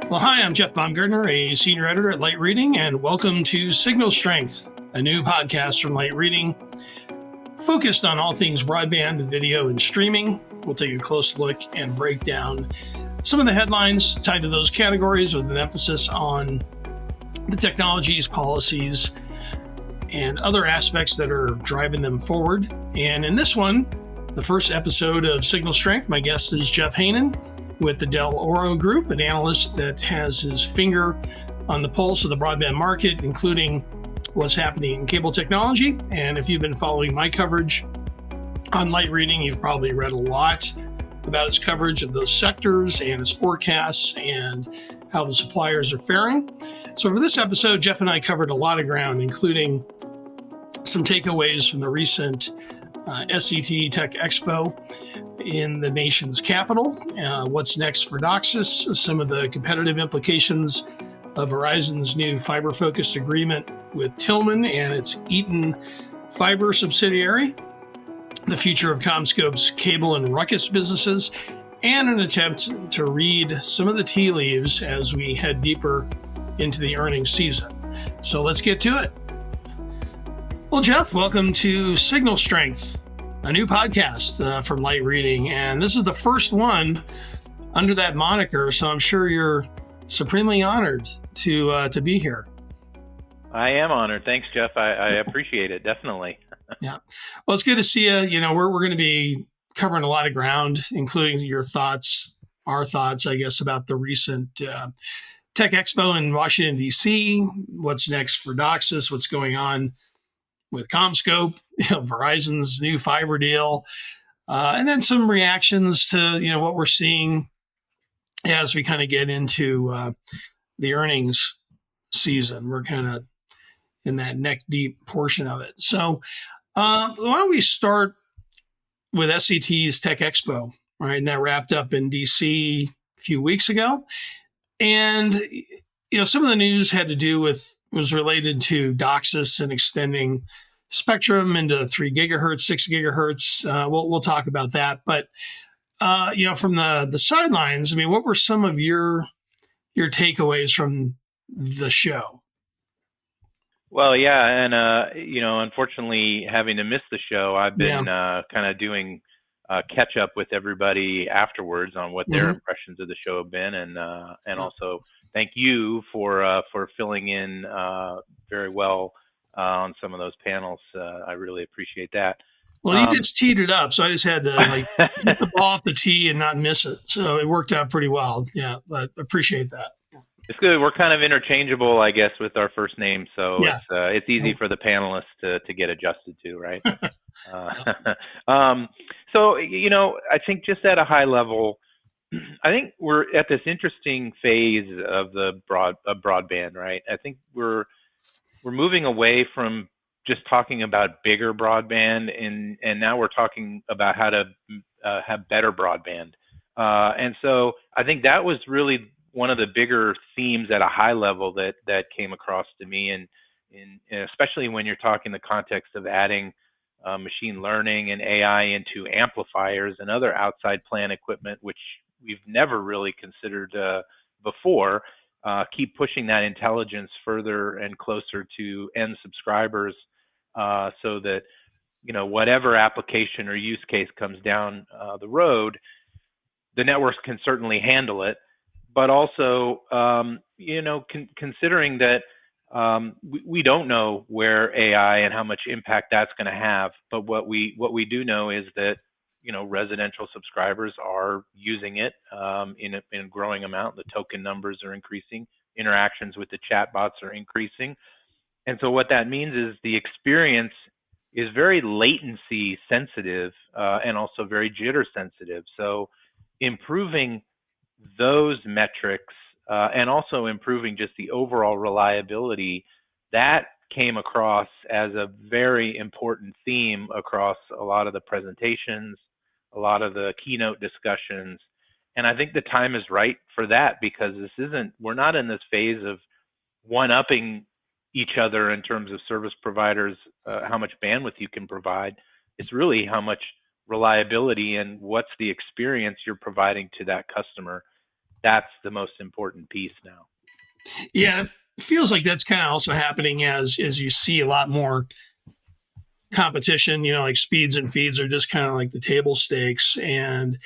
Well, hi, I'm Jeff Baumgartner, a senior editor at Light Reading, and welcome to Signal Strength, a new podcast from Light Reading, focused on all things broadband, video, and streaming. We'll take a close look and break down some of the headlines tied to those categories with an emphasis on the technologies, policies, and other aspects that are driving them forward. And in this one, the first episode of Signal Strength, my guest is Jeff Heynen with the Dell'Oro Group, an analyst that has his finger on the pulse of the broadband market, including what's happening in cable technology. And if you've been following my coverage on Light Reading, you've probably read a lot about his coverage of those sectors and his forecasts and how the suppliers are faring. So for this episode, Jeff and I covered a lot of ground, including some takeaways from the recent SCTE TechExpo in the nation's capital, what's next for DOCSIS, some of the competitive implications of Verizon's new fiber-focused agreement with Tillman and its Eaton fiber subsidiary, the future of CommScope's cable and ruckus businesses, and an attempt to read some of the tea leaves as we head deeper into the earnings season. So let's get to it. Well, Jeff, welcome to Signal Strength, a new podcast from Light Reading. And this is the first one under that moniker, so I'm sure you're supremely honored to be here. I am honored. Thanks, Jeff. I appreciate it, definitely. Yeah. Well, it's good to see you. You know, we're going to be covering a lot of ground, including your thoughts, our thoughts, I guess, about the recent Tech Expo in Washington, D.C., what's next for DOCSIS, what's going on with CommScope, Verizon's new fiber deal, and then some reactions to, what we're seeing as we kind of get into the earnings season. We're kind of in that neck deep portion of it. So why don't we start with SCTE's Tech Expo, right? And that wrapped up in DC a few weeks ago. And, some of the news had to do was related to DOCSIS and extending spectrum into 3 gigahertz, 6 gigahertz. We'll talk about that. But, from the sidelines, I mean, what were some of your takeaways from the show? Well, yeah. And, unfortunately, having to miss the show, I've been kind of doing catch up with everybody afterwards on what their impressions of the show have been. And also thank you for filling in very well on some of those panels. I really appreciate that. Well, you just teed it up, so I just had to hit the ball off the tee and not miss it. So it worked out pretty well. Yeah, but appreciate that. It's good. We're kind of interchangeable, I guess, with our first name, so it's easy for the panelists to get adjusted to, right? So I think just at a high level, I think we're at this interesting phase of the broadband, right? I think we're moving away from just talking about bigger broadband, and now we're talking about how to have better broadband. And so I think that was really one of the bigger themes at a high level that came across to me, and especially when you're talking the context of adding machine learning and AI into amplifiers and other outside plant equipment, which we've never really considered before. Keep pushing that intelligence further and closer to end subscribers, so that whatever application or use case comes down the road, the networks can certainly handle it. But also, considering that we don't know where AI and how much impact that's going to have, but what we do know is that residential subscribers are using it in a growing amount. The token numbers are increasing. Interactions with the chatbots are increasing. And so what that means is the experience is very latency sensitive and also very jitter sensitive. So improving those metrics and also improving just the overall reliability, that came across as a very important theme across a lot of the presentations, a lot of the keynote discussions. And I think the time is right for that, because we're not in this phase of one-upping each other in terms of service providers, how much bandwidth you can provide. It's really how much reliability and what's the experience you're providing to that customer. that's the most important piece now. Yeah, it feels like that's kind of also happening as you see a lot more competition. Like speeds and feeds are just kind of like the table stakes, and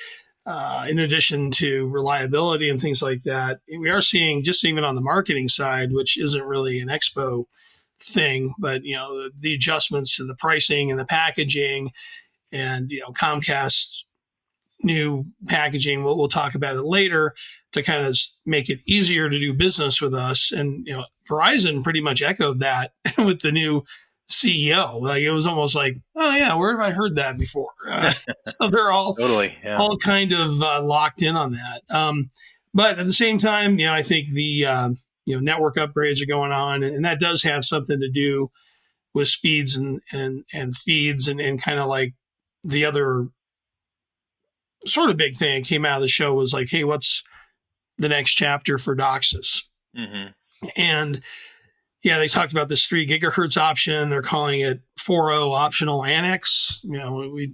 in addition to reliability and things like that, we are seeing, just even on the marketing side, which isn't really an expo thing, but the adjustments to the pricing and the packaging, and Comcast's new packaging. We'll talk about it later to kind of make it easier to do business with us. And Verizon pretty much echoed that with the new CEO. Like, it was almost like, oh yeah, where have I heard that before? So they're all totally, all kind of locked in on that. But at the same time, I think the network upgrades are going on, and that does have something to do with speeds and feeds, and kind of like the other sort of big thing that came out of the show was like, hey, what's the next chapter for DOCSIS? Mm-hmm. And yeah, they talked about this 3 gigahertz option. They're calling it 4.0 optional annex. We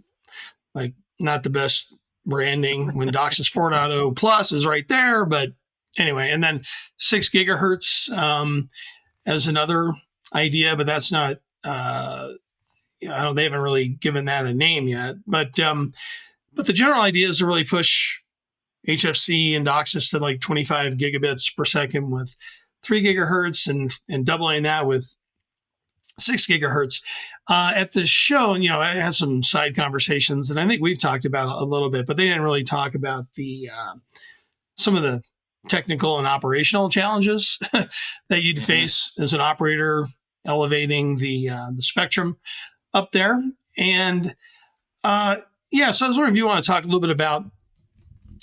like, not the best branding when DOCSIS 4.0 plus is right there. But anyway, and then 6 gigahertz as another idea, but that's not, they haven't really given that a name yet. But the general idea is to really push HFC and DOCSIS to like 25 gigabits per second with 3 gigahertz, and doubling that with 6 gigahertz. At the show, I had some side conversations, and I think we've talked about it a little bit, but they didn't really talk about the some of the technical and operational challenges that you'd face as an operator elevating the spectrum up there. And so I was wondering if you want to talk a little bit about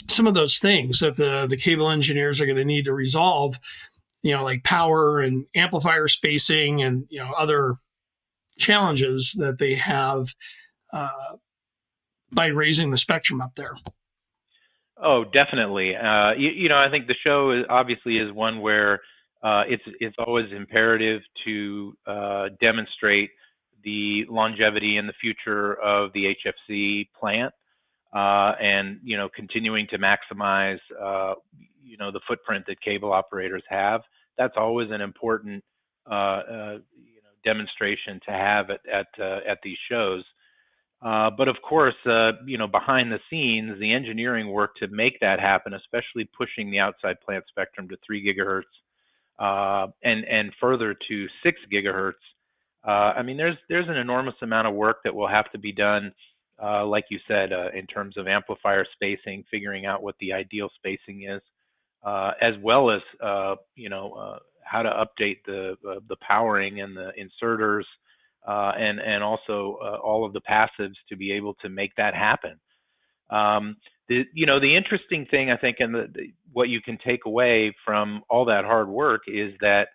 some of those things that the cable engineers are going to need to resolve, like power and amplifier spacing, and other challenges that they have by raising the spectrum up there. Oh, definitely. I think the show obviously is one where it's always imperative to demonstrate the longevity and the future of the HFC plant, and continuing to maximize the footprint that cable operators have. That's always an important demonstration to have at these shows. But of course, behind the scenes, the engineering work to make that happen, especially pushing the outside plant spectrum to 3 gigahertz and further to 6 gigahertz. There's an enormous amount of work that will have to be done, like you said, in terms of amplifier spacing, figuring out what the ideal spacing is, as well as how to update the powering and the inserters, and also all of the passives to be able to make that happen. The interesting thing, I think, and what you can take away from all that hard work is that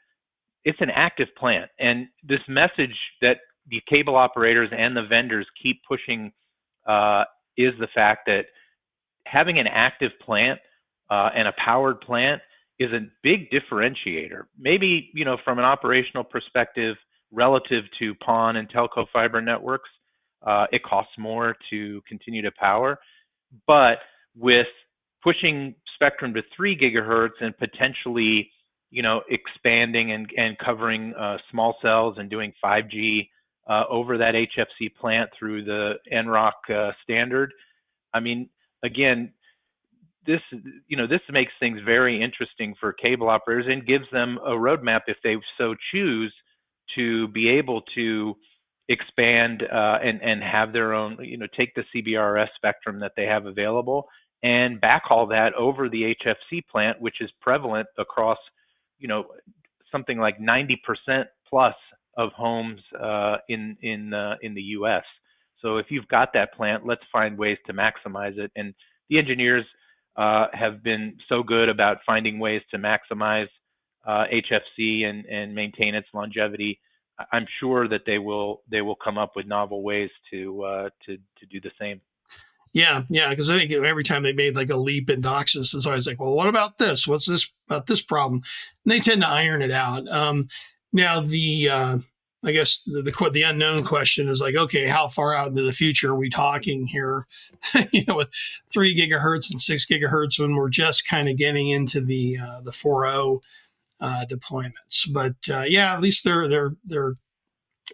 it's an active plant, and this message that the cable operators and the vendors keep pushing is the fact that having an active plant and a powered plant is a big differentiator. Maybe, from an operational perspective, relative to PON and telco fiber networks, it costs more to continue to power. But with pushing spectrum to 3 gigahertz and potentially, expanding and covering small cells and doing 5G over that HFC plant through the NROC standard, again, this makes things very interesting for cable operators and gives them a roadmap, if they so choose, to be able to expand and have their own, take the CBRS spectrum that they have available and backhaul that over the HFC plant, which is prevalent across, something like 90% plus of homes in the U.S. So if you've got that plant, let's find ways to maximize it. And the engineers have been so good about finding ways to maximize HFC and maintain its longevity. I'm sure that they will come up with novel ways to do the same. Yeah, because I think every time they made like a leap in DOCSIS, it's always like, well, what about this? What's this about this problem? And they tend to iron it out. Now the I guess the unknown question is like, okay, how far out into the future are we talking here? With 3 gigahertz and 6 gigahertz, when we're just kind of getting into the 4.0 deployments. But at least they're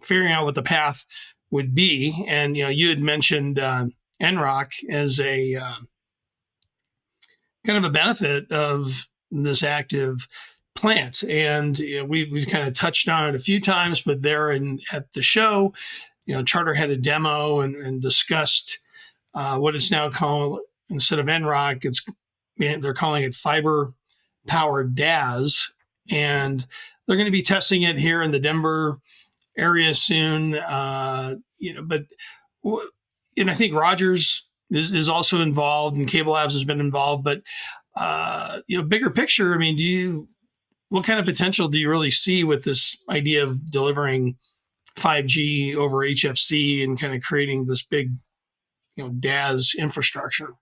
figuring out what the path would be. And you had mentioned NROC as a kind of a benefit of this active plant. And we've kind of touched on it a few times, but there at the show, Charter had a demo and discussed what it's now called, instead of NROC, they're calling it fiber powered DAS. And they're going to be testing it here in the Denver area soon. And I think Rogers is also involved, and Cable Labs has been involved. But bigger picture, I mean, what kind of potential do you really see with this idea of delivering 5G over HFC and kind of creating this big, DAS infrastructure?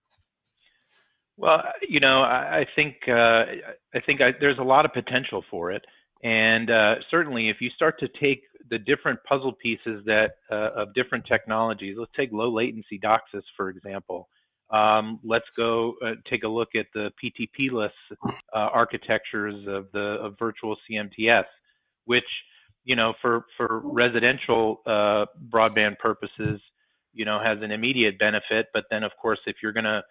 Well, I think there's a lot of potential for it, and certainly if you start to take the different puzzle pieces of different technologies, let's take low latency DOCSIS for example. Let's go take a look at the PTP-less architectures of virtual CMTS, which for residential broadband purposes, has an immediate benefit. But then, of course, if you're gonna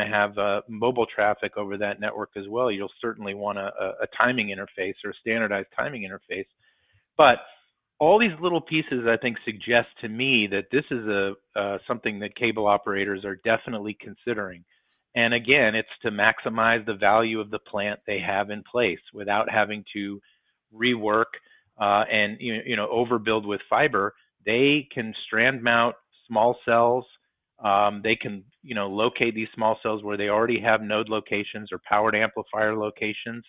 have mobile traffic over that network as well, you'll certainly want a timing interface or a standardized timing interface. But all these little pieces, I think, suggest to me that this is something that cable operators are definitely considering. And again, it's to maximize the value of the plant they have in place without having to rework and overbuild with fiber. They can strand mount small cells. They can locate these small cells where they already have node locations or powered amplifier locations,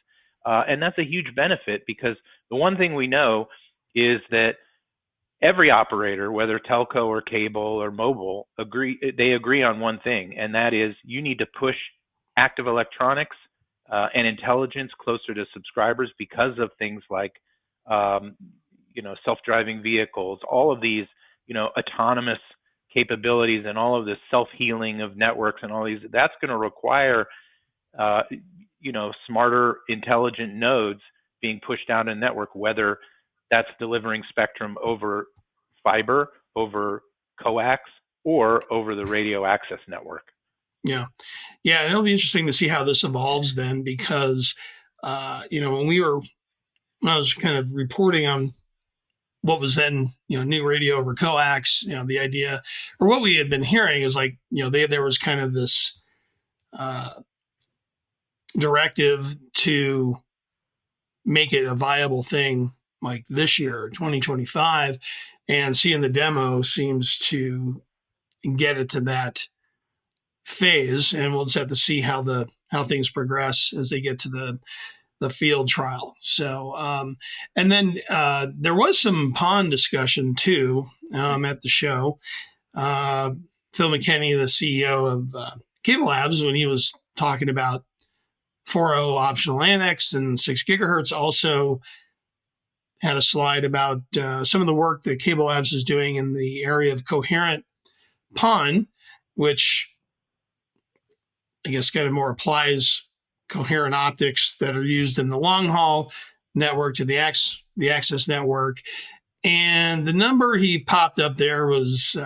and that's a huge benefit, because the one thing we know is that every operator, whether telco or cable or mobile, they agree on one thing, and that is you need to push active electronics and intelligence closer to subscribers because of things like self-driving vehicles, all of these autonomous capabilities, and all of this self-healing of networks and all these. That's going to require smarter, intelligent nodes being pushed down a network, whether that's delivering spectrum over fiber, over coax, or over the radio access network. Yeah. And it'll be interesting to see how this evolves then, because, when I was kind of reporting on what was then, new radio over coax, the idea, or what we had been hearing is like, there was kind of this directive to make it a viable thing like this year, 2025, and seeing the demo seems to get it to that phase, and we'll just have to see how things progress as they get to the field trial. So, and then there was some PON discussion too at the show. Phil McKinney, the CEO of Cable Labs, when he was talking about 4.0 optional annex and 6 gigahertz, also had a slide about some of the work that Cable Labs is doing in the area of coherent PON, which I guess kind of more applies coherent optics that are used in the long haul network to the access network. And the number he popped up there was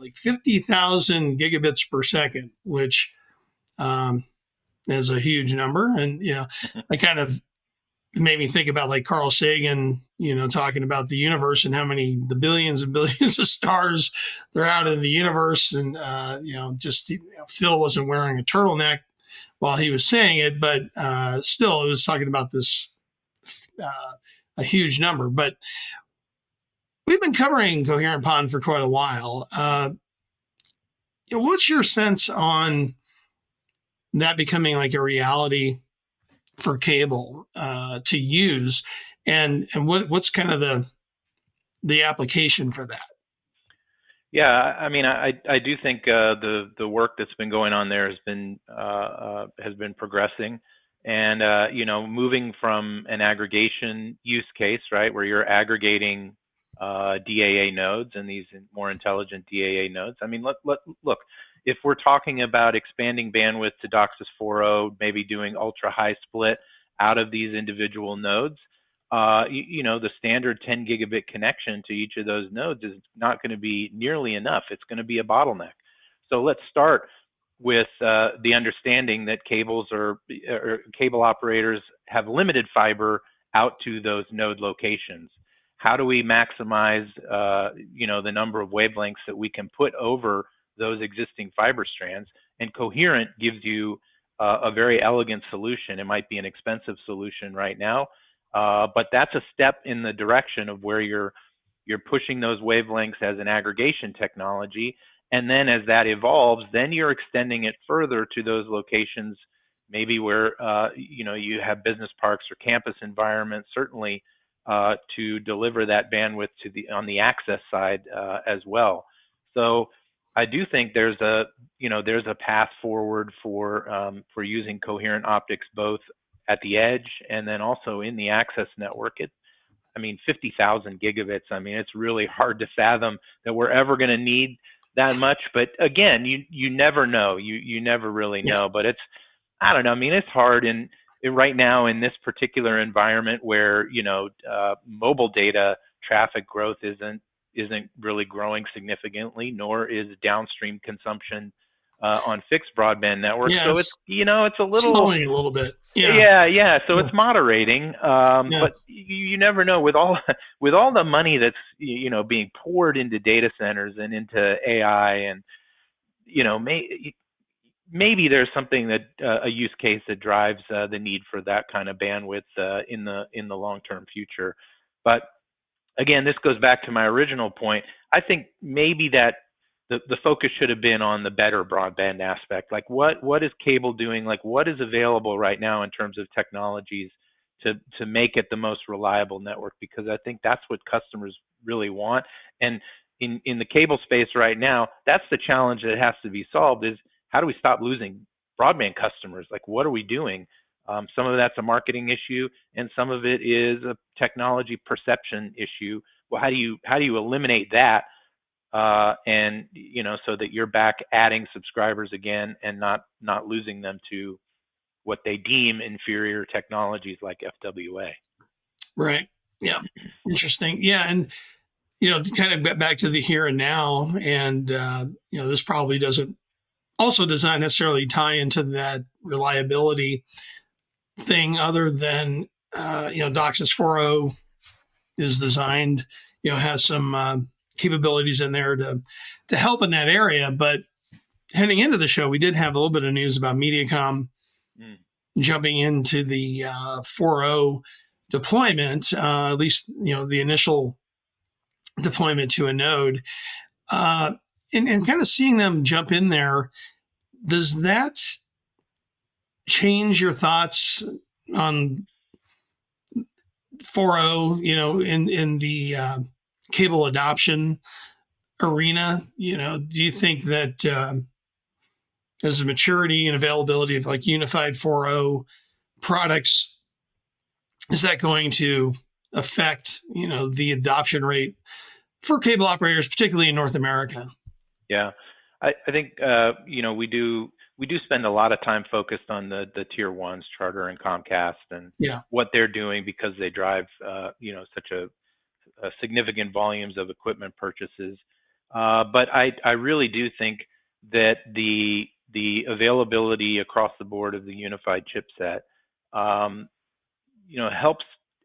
like 50,000 gigabits per second, which is a huge number. And, I kind of made me think about like Carl Sagan, talking about the universe and how many the billions and billions of stars there are out in the universe. And, Phil wasn't wearing a turtleneck while he was saying it, but still it was talking about this, a huge number. But we've been covering coherent PON for quite a while. What's your sense on that becoming like a reality for cable to use, and what's kind of the application for that? Yeah, I mean, I do think the work that's been going on there has been progressing, and moving from an aggregation use case, right, where you're aggregating DAA nodes and these more intelligent DAA nodes. I mean, look, if we're talking about expanding bandwidth to DOCSIS 4.0, maybe doing ultra high split out of these individual nodes, the standard 10 gigabit connection to each of those nodes is not going to be nearly enough. It's going to be a bottleneck. So let's start with the understanding that cables or cable operators have limited fiber out to those node locations. How do we maximize, the number of wavelengths that we can put over those existing fiber strands? And coherent gives you a very elegant solution. It might be an expensive solution right now, but that's a step in the direction of where you're pushing those wavelengths as an aggregation technology. And then as that evolves, then you're extending it further to those locations, maybe where you have business parks or campus environments, certainly to deliver that bandwidth on the access side as well. So I do think there's a path forward for using coherent optics both at the edge and then also in the access network. 50,000 gigabits. I mean, it's really hard to fathom that we're ever going to need that much. But again, you never know. You never really know. But I don't know. I mean, it's hard right now in this particular environment where mobile data traffic growth isn't really growing significantly, nor is downstream consumption on fixed broadband networks. So it's a little slowing a little bit. Yeah. So it's moderating, but you never know with all the money that's being poured into data centers and into AI, and maybe there's something that a use case that drives the need for that kind of bandwidth in the long-term future. But again, this goes back to my original point. I think maybe that the focus should have been on the better broadband aspect. Like what is cable doing? Like what is available right now in terms of technologies to make it the most reliable network? Because I think that's what customers really want. And in the cable space right now, that's the challenge that has to be solved, is how do we stop losing broadband customers? Like what are we doing? Some of that's a marketing issue, and some of it is a technology perception issue. Well, how do you eliminate that? And so that you're back adding subscribers again and not losing them to what they deem inferior technologies like FWA. Right. Yeah. Interesting. Yeah. And, kind of get back to the here and now, and, this probably does not necessarily tie into that reliability thing, other than, DOCSIS 4.0 is designed, has some capabilities in there to help in that area. But heading into the show, we did have a little bit of news about MediaCom jumping into the 4.0 deployment, at least, the initial deployment to a node, and kind of seeing them jump in there. Does that change your thoughts on 4.0, in the cable adoption arena? Do you think that as the maturity and availability of like unified 4.0 products, is that going to affect, the adoption rate for cable operators, particularly in North America? Yeah, I think, we do spend a lot of time focused on the tier ones, Charter and Comcast, and what they're doing, because they drive, such a significant volumes of equipment purchases. But I really do think that the availability across the board of the unified chipset,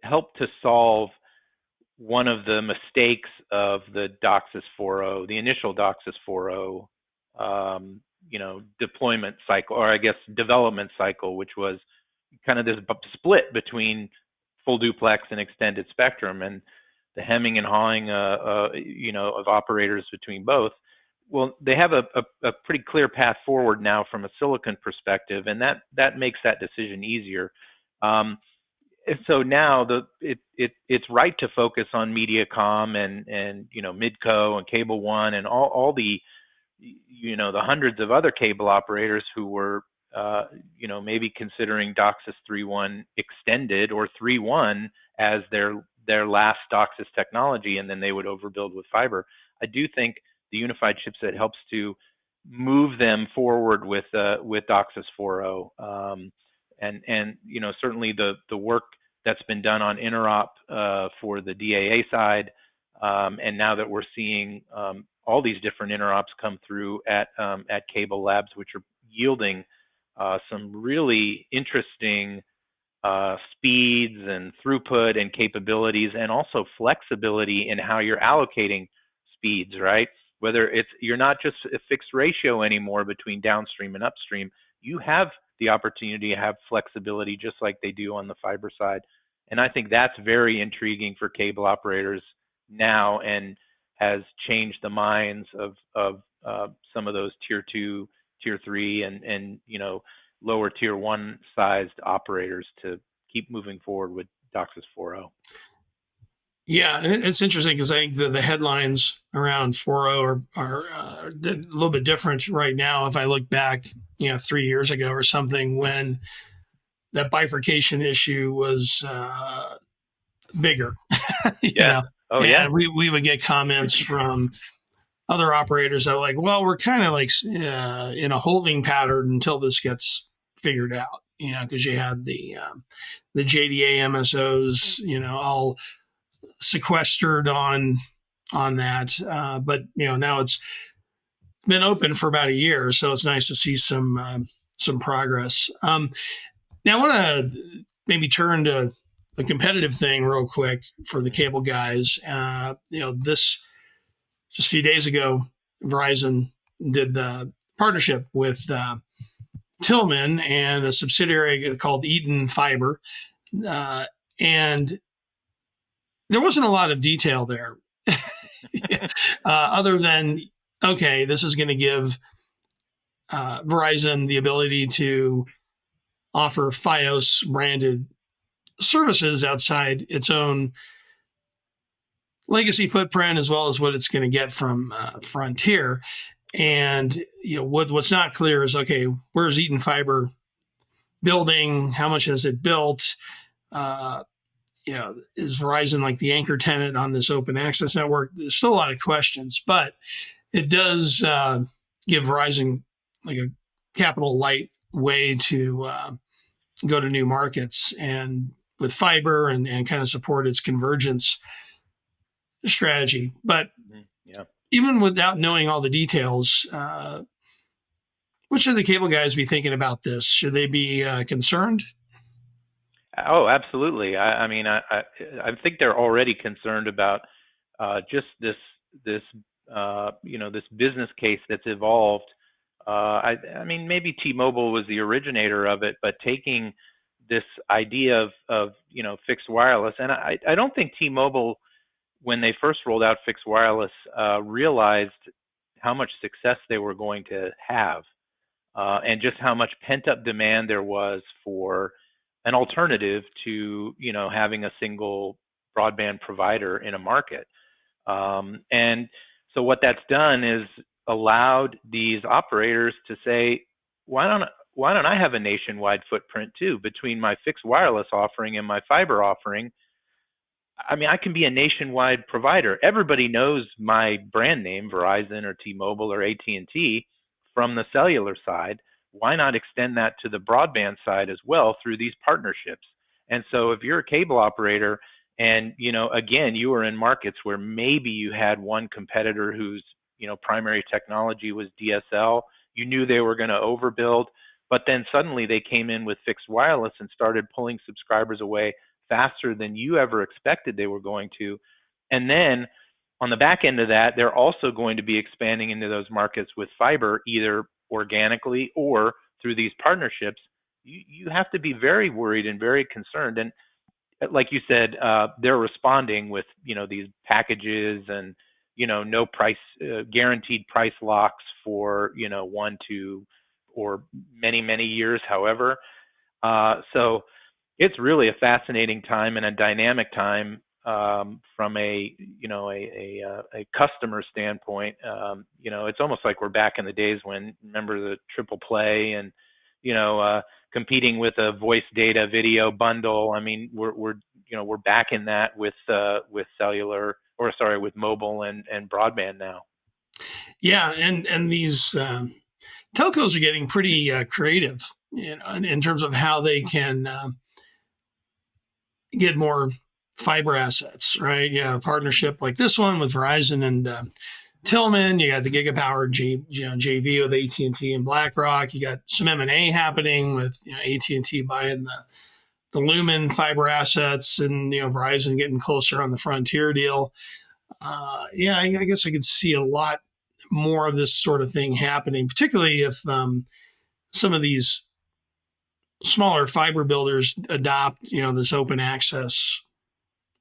help to solve one of the mistakes of the DOCSIS 4.0, the initial DOCSIS 4.0, deployment cycle, or I guess development cycle, which was kind of this split between full duplex and extended spectrum, and the hemming and hawing, of operators between both. Well, they have a pretty clear path forward now from a silicon perspective, and that makes that decision easier. And so now it's right to focus on MediaCom and Midco and Cable One and all the the hundreds of other cable operators who were maybe considering DOCSIS 3.1 extended or 3.1 as their their last DOCSIS technology, and then they would overbuild with fiber. I do think the unified chipset helps to move them forward with DOCSIS 4.0, and certainly the work that's been done on interop for the DAA side, and now that we're seeing all these different interops come through at Cable Labs, which are yielding some really interesting speeds and throughput and capabilities, and also flexibility in how you're allocating speeds, right? Whether you're not just a fixed ratio anymore between downstream and upstream, you have the opportunity to have flexibility just like they do on the fiber side. And I think that's very intriguing for cable operators now, and has changed the minds of some of those tier 2, tier 3, and lower tier 1 sized operators to keep moving forward with DOCSIS 4.0. Yeah, it's interesting because I think the headlines around 4.0 are a little bit different right now. If I look back, 3 years ago or something, when that bifurcation issue was bigger, Yeah. Oh, and yeah. we would get comments from other operators that were like, well, we're kind of like in a holding pattern until this gets figured out, because you had the JDA MSOs, all sequestered on that, but now it's been open for about a year, so it's nice to see some progress. Now I want to maybe turn to the competitive thing real quick for the cable guys. This just a few days ago, Verizon did the partnership with Tillman and a subsidiary called Eden Fiber, and there wasn't a lot of detail there, other than, okay, this is going to give Verizon the ability to offer Fios branded services outside its own legacy footprint, as well as what it's going to get from Frontier. And what's not clear is, okay, where's Eden Fiber building? How much has it built? Is Verizon like the anchor tenant on this open access network? There's still a lot of questions, but it does give Verizon like a capital light way to go to new markets and with fiber and kind of support its convergence strategy. But even without knowing all the details, what should the cable guys be thinking about this? Should they be concerned? Oh, absolutely. I mean, I think they're already concerned about just this business case that's evolved. I mean, maybe T-Mobile was the originator of it, but taking this idea of fixed wireless, and I don't think T-Mobile, when they first rolled out fixed wireless, realized how much success they were going to have, and just how much pent-up demand there was for an alternative to having a single broadband provider in a market. And so what that's done is allowed these operators to say, why don't I have a nationwide footprint too, between my fixed wireless offering and my fiber offering? I mean, I can be a nationwide provider. Everybody knows my brand name, Verizon or T-Mobile or AT&T, from the cellular side. Why not extend that to the broadband side as well through these partnerships? And so if you're a cable operator and, again, you are in markets where maybe you had one competitor whose, primary technology was DSL, you knew they were going to overbuild, but then suddenly they came in with fixed wireless and started pulling subscribers away faster than you ever expected they were going to. And then on the back end of that, they're also going to be expanding into those markets with fiber, either organically or through these partnerships. You have to be very worried and very concerned. And like you said, they're responding with, these packages and, no price, guaranteed price locks for, 1, 2, or many, many years, however. So it's really a fascinating time and a dynamic time from a customer standpoint. It's almost like we're back in the days when, remember the triple play and competing with a voice data video bundle. I mean, we're back in that with mobile and broadband now. Yeah, and these telcos are getting pretty creative, in terms of how they can get more fiber assets, right? Yeah, a partnership like this one with Verizon and Tillman. You got the Gigapower JV with AT&T and BlackRock. You got some M&A happening with AT&T buying the Lumen fiber assets, and Verizon getting closer on the Frontier deal. I guess I could see a lot more of this sort of thing happening, particularly if some of these smaller fiber builders adopt this open access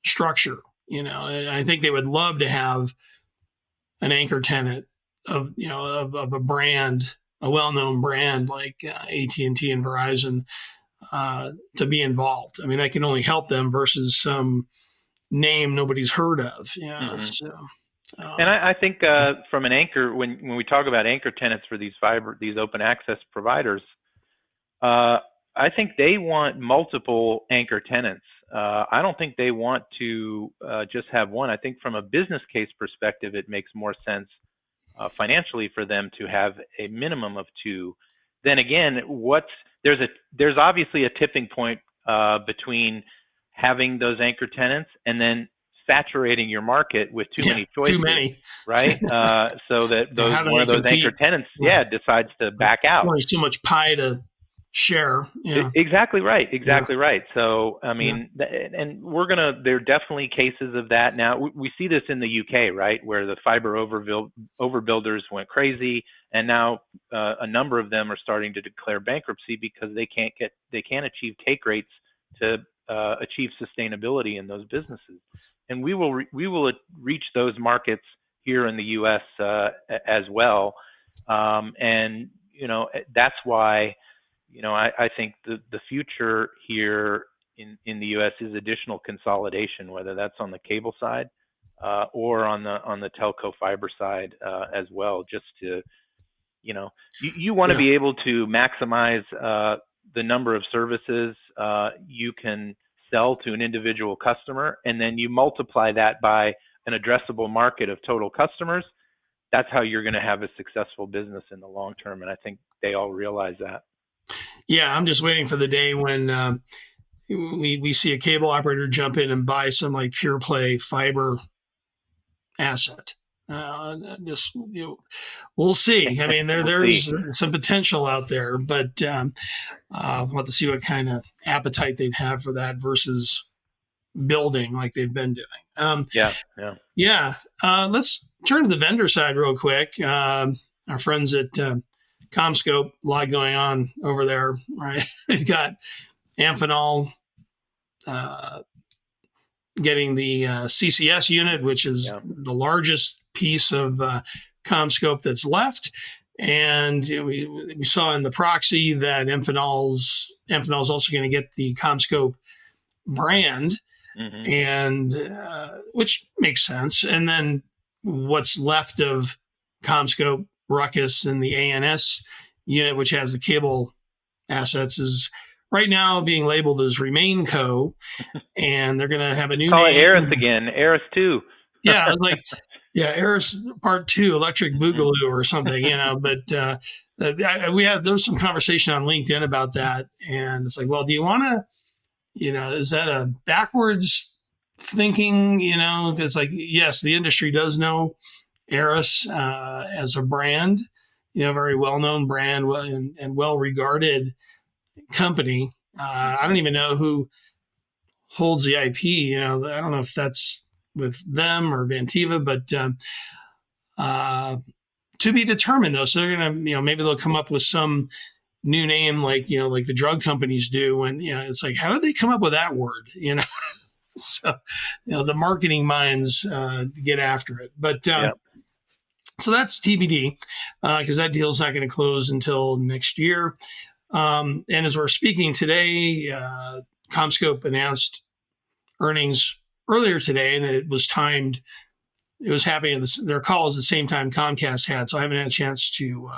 structure. I think they would love to have an anchor tenant of a brand, a well-known brand like AT&T and Verizon, to be involved. I mean, that can only help them versus some name nobody's heard of. And I think from an anchor, when we talk about anchor tenants for these open access providers, I think they want multiple anchor tenants. I don't think they want to just have one. I think from a business case perspective, it makes more sense financially for them to have a minimum of two. Then again, there's obviously a tipping point between having those anchor tenants and then saturating your market with too many choices, too many, right? So that one of those anchor tenants, decides to back out. There's too much pie to share. Exactly right. So I mean, and there are definitely cases of that now. We see this in the UK, right, where the fiber overbuilders went crazy, and now a number of them are starting to declare bankruptcy because they can't achieve take rates to achieve sustainability in those businesses. And we will reach those markets here in the U.S. As well, and that's why. I think the future here in the U.S. is additional consolidation, whether that's on the cable side or on the telco fiber side as well. Just to, you want to be able to maximize the number of services you can sell to an individual customer, and then you multiply that by an addressable market of total customers. That's how you're going to have a successful business in the long term, and I think they all realize that. Yeah, I'm just waiting for the day when we see a cable operator jump in and buy some like pure play fiber asset. We'll see. I mean, there's some potential out there, but we'll have to see what kind of appetite they'd have for that versus building like they've been doing. Let's turn to the vendor side real quick. Our friends at CommScope, a lot going on over there, right? They've got Amphenol getting the CCS unit, which is the largest piece of CommScope that's left. And we saw in the proxy that Amphenol's also going to get the CommScope brand, and which makes sense. And then what's left of CommScope, Ruckus, and the ANS unit, which has the cable assets, is right now being labeled as RemainCo, and they're going to have a new name. Call it Aris again, Aris 2. Yeah, I was like, Aris Part 2, Electric Boogaloo or something, But there's some conversation on LinkedIn about that, and it's like, well, do you want to, is that a backwards thinking? It's like, yes, the industry does know Aris as a brand, very well-known brand and well-regarded company. I don't even know who holds the IP. I don't know if that's with them or Vantiva, but to be determined though. So they're gonna, maybe they'll come up with some new name like the drug companies do. And it's like, how did they come up with that word? So the marketing minds get after it, but. So that's TBD because that deal's not going to close until next year. And as we're speaking today, CommScope announced earnings earlier today, and it was timed. It was happening at their calls at the same time Comcast had, so I haven't had a chance to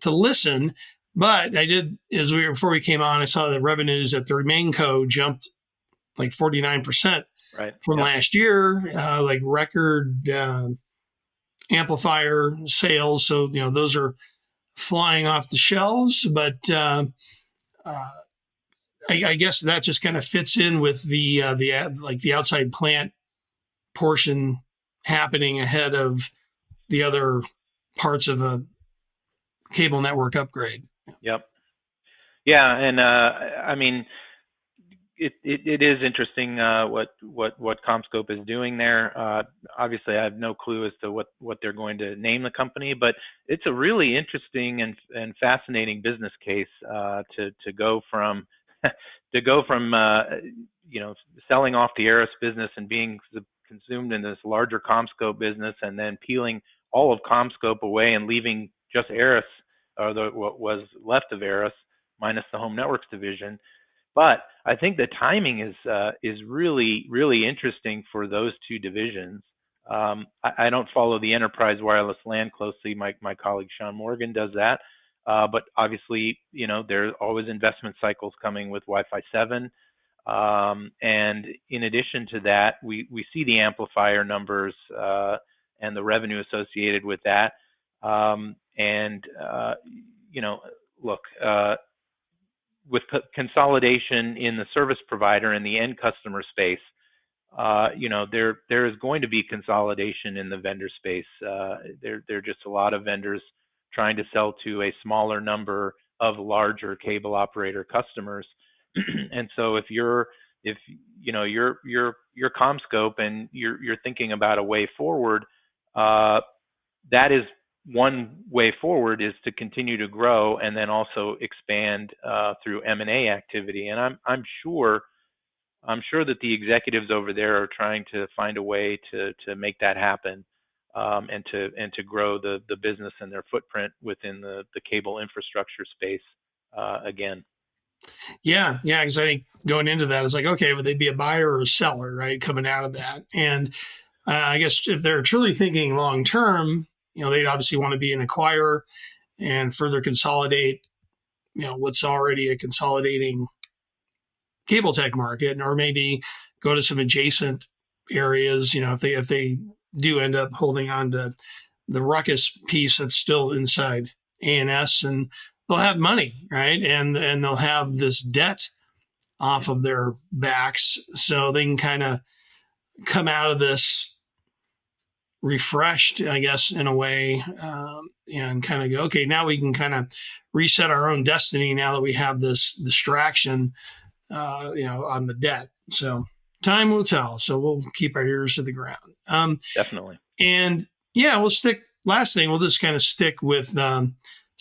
listen. But I did, before we came on, I saw the revenues at the RemainCo jumped like 49% Right. from Yep. last year, like record amplifier sales. So, those are flying off the shelves. But I guess that just kind of fits in with the outside plant portion happening ahead of the other parts of a cable network upgrade. Yep. Yeah, and I mean, it is interesting what CommScope is doing there. Obviously, I have no clue as to what they're going to name the company, but it's a really interesting and fascinating business case to go from selling off the Aris business and being consumed in this larger CommScope business, and then peeling all of CommScope away and leaving just Aris, or what was left of Aris minus the home networks division. But I think the timing is really, really interesting for those two divisions. I don't follow the enterprise wireless LAN closely. My colleague Sean Morgan does that. But obviously, there are always investment cycles coming with Wi-Fi 7. And in addition to that, we see the amplifier numbers and the revenue associated with that. Look, with consolidation in the service provider and the end customer space, there is going to be consolidation in the vendor space. There are just a lot of vendors trying to sell to a smaller number of larger cable operator customers. And so if you're CommScope and you're thinking about a way forward, that is one way forward, is to continue to grow and then also expand through M&A activity. And I'm sure that the executives over there are trying to find a way to make that happen, and to grow the business and their footprint within the cable infrastructure space again. Yeah, because I think going into that, it's like, okay, would they be a buyer or a seller, right? Coming out of that, and I guess if they're truly thinking long term, they'd obviously want to be an acquirer and further consolidate, what's already a consolidating cable tech market, or maybe go to some adjacent areas. If they do end up holding on to the ruckus piece that's still inside ANS, and they'll have money, right? And they'll have this debt off of their backs, so they can kind of come out of this refreshed, I guess, in a way, and kind of go, okay, now we can kind of reset our own destiny now that we have this distraction, on the debt. So time will tell. So we'll keep our ears to the ground. Definitely. And last thing, we'll just kind of stick with some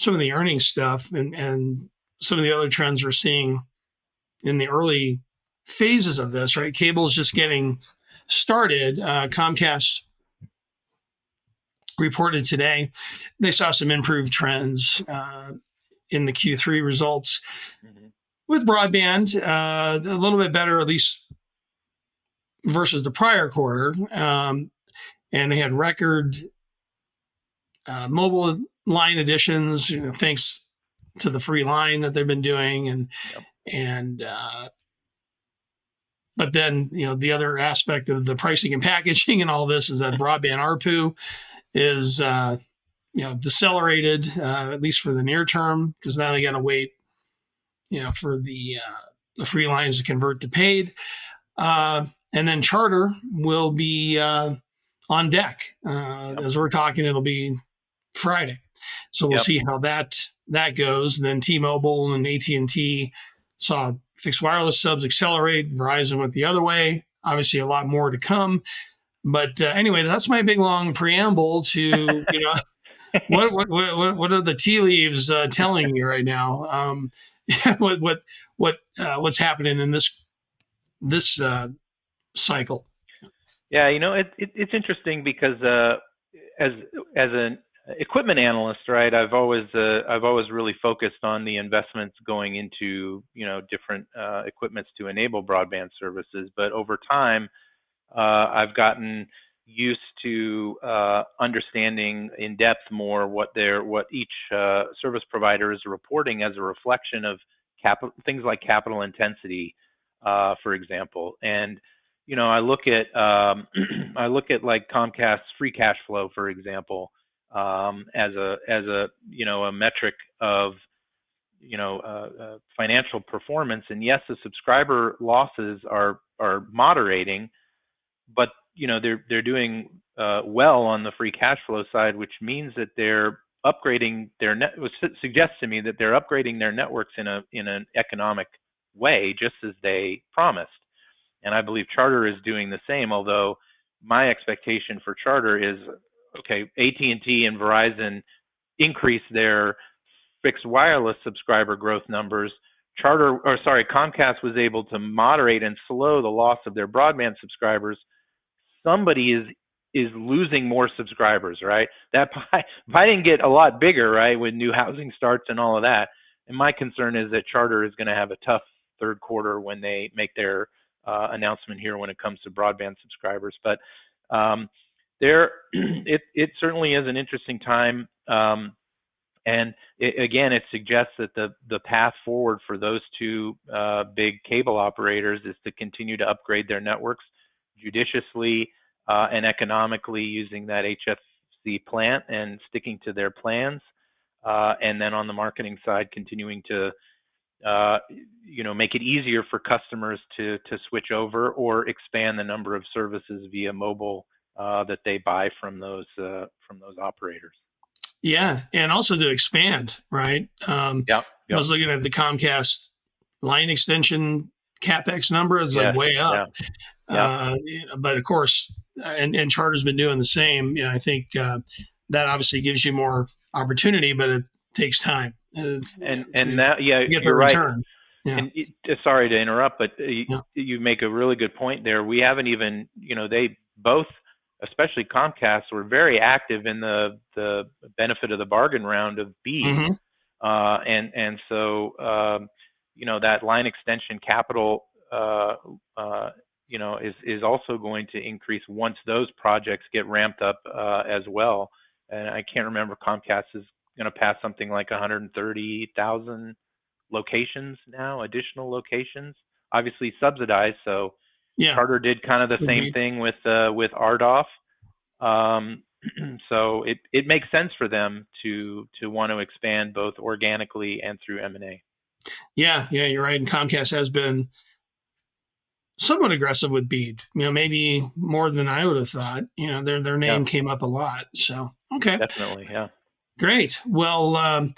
of the earnings stuff and some of the other trends we're seeing in the early phases of this, right? Cable is just getting started. Comcast reported today they saw some improved trends in the Q3 results. Mm-hmm. With broadband, a little bit better, at least versus the prior quarter. And they had record mobile line additions, thanks to the free line that they've been doing. But then, the other aspect of the pricing and packaging and all this is that broadband ARPU is, decelerated, at least for the near term, because now they got to wait, for the free lines to convert to paid. And then Charter will be on deck. As we're talking, it'll be Friday. So we'll see how that goes. And then T-Mobile and AT&T saw fixed wireless subs accelerate. Verizon went the other way. Obviously, a lot more to come. But anyway, that's my big long preamble to what are the tea leaves telling you right now? What's happening in this cycle? Yeah, it's interesting because as an equipment analyst, right, I've always really focused on the investments going into different equipments to enable broadband services. But over time, I've gotten used to understanding in depth more what each service provider is reporting as a reflection of things like capital intensity, for example. And I look at like Comcast's free cash flow, for example, as a metric of financial performance. And yes, the subscriber losses are moderating, but they're doing well on the free cash flow side, which means that they're upgrading their which suggests to me that they're upgrading their networks in an economic way, just as they promised. And I believe Charter is doing the same, although my expectation for Charter is, okay, AT&T and Verizon increase their fixed wireless subscriber growth numbers. Comcast was able to moderate and slow the loss of their broadband subscribers. Somebody is losing more subscribers, right? That pie didn't get a lot bigger, right, with new housing starts and all of that. And my concern is that Charter is going to have a tough third quarter when they make their announcement here when it comes to broadband subscribers. But it certainly is an interesting time. And it suggests that the path forward for those two big cable operators is to continue to upgrade their networks judiciously and economically, using that HFC plant and sticking to their plans. And then on the marketing side, continuing to make it easier for customers to switch over or expand the number of services via mobile that they buy from those operators. Yeah, and also to expand, right? I was looking at the Comcast line extension CapEx number is way up. But of course, and Charter's been doing the same. I think that obviously gives you more opportunity, but it takes time. You're right. Return. Yeah. And sorry to interrupt, but you make a really good point there. We haven't even, they both, especially Comcast, were very active in the benefit of the bargain round of BEAD. Mm-hmm. So that line extension capital is also going to increase once those projects get ramped up as well. And I can't remember, Comcast is going to pass something like 130,000 locations now, additional locations, obviously subsidized. So Charter did kind of the same thing with RDOF. So it makes sense for them to want to expand both organically and through M&A. Yeah, you're right. And Comcast has been somewhat aggressive with BEAD. Maybe more than I would have thought. Their name came up a lot. So okay, definitely, yeah. Great. Well, that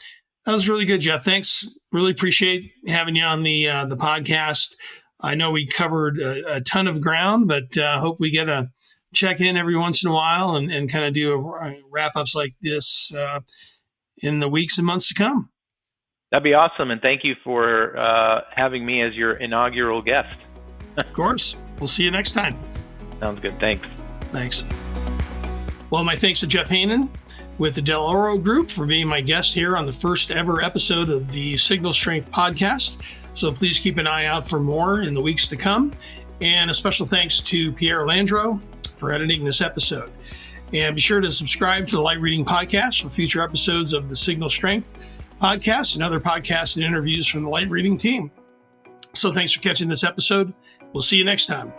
was really good, Jeff. Thanks. Really appreciate having you on the podcast. I know we covered a ton of ground, but hope we get a check in every once in a while and kind of do wrap ups like this in the weeks and months to come. That'd be awesome. And thank you for having me as your inaugural guest. Of course. We'll see you next time. Sounds good. Thanks. Thanks. Well, my thanks to Jeff Heynen with the Dell'Oro Group for being my guest here on the first ever episode of the Signal Strength podcast. So please keep an eye out for more in the weeks to come. And a special thanks to Pierre Landreau for editing this episode. And be sure to subscribe to the Light Reading Podcast for future episodes of the Signal Strength podcast and other podcasts and interviews from the Light Reading team. So thanks for catching this episode. We'll see you next time.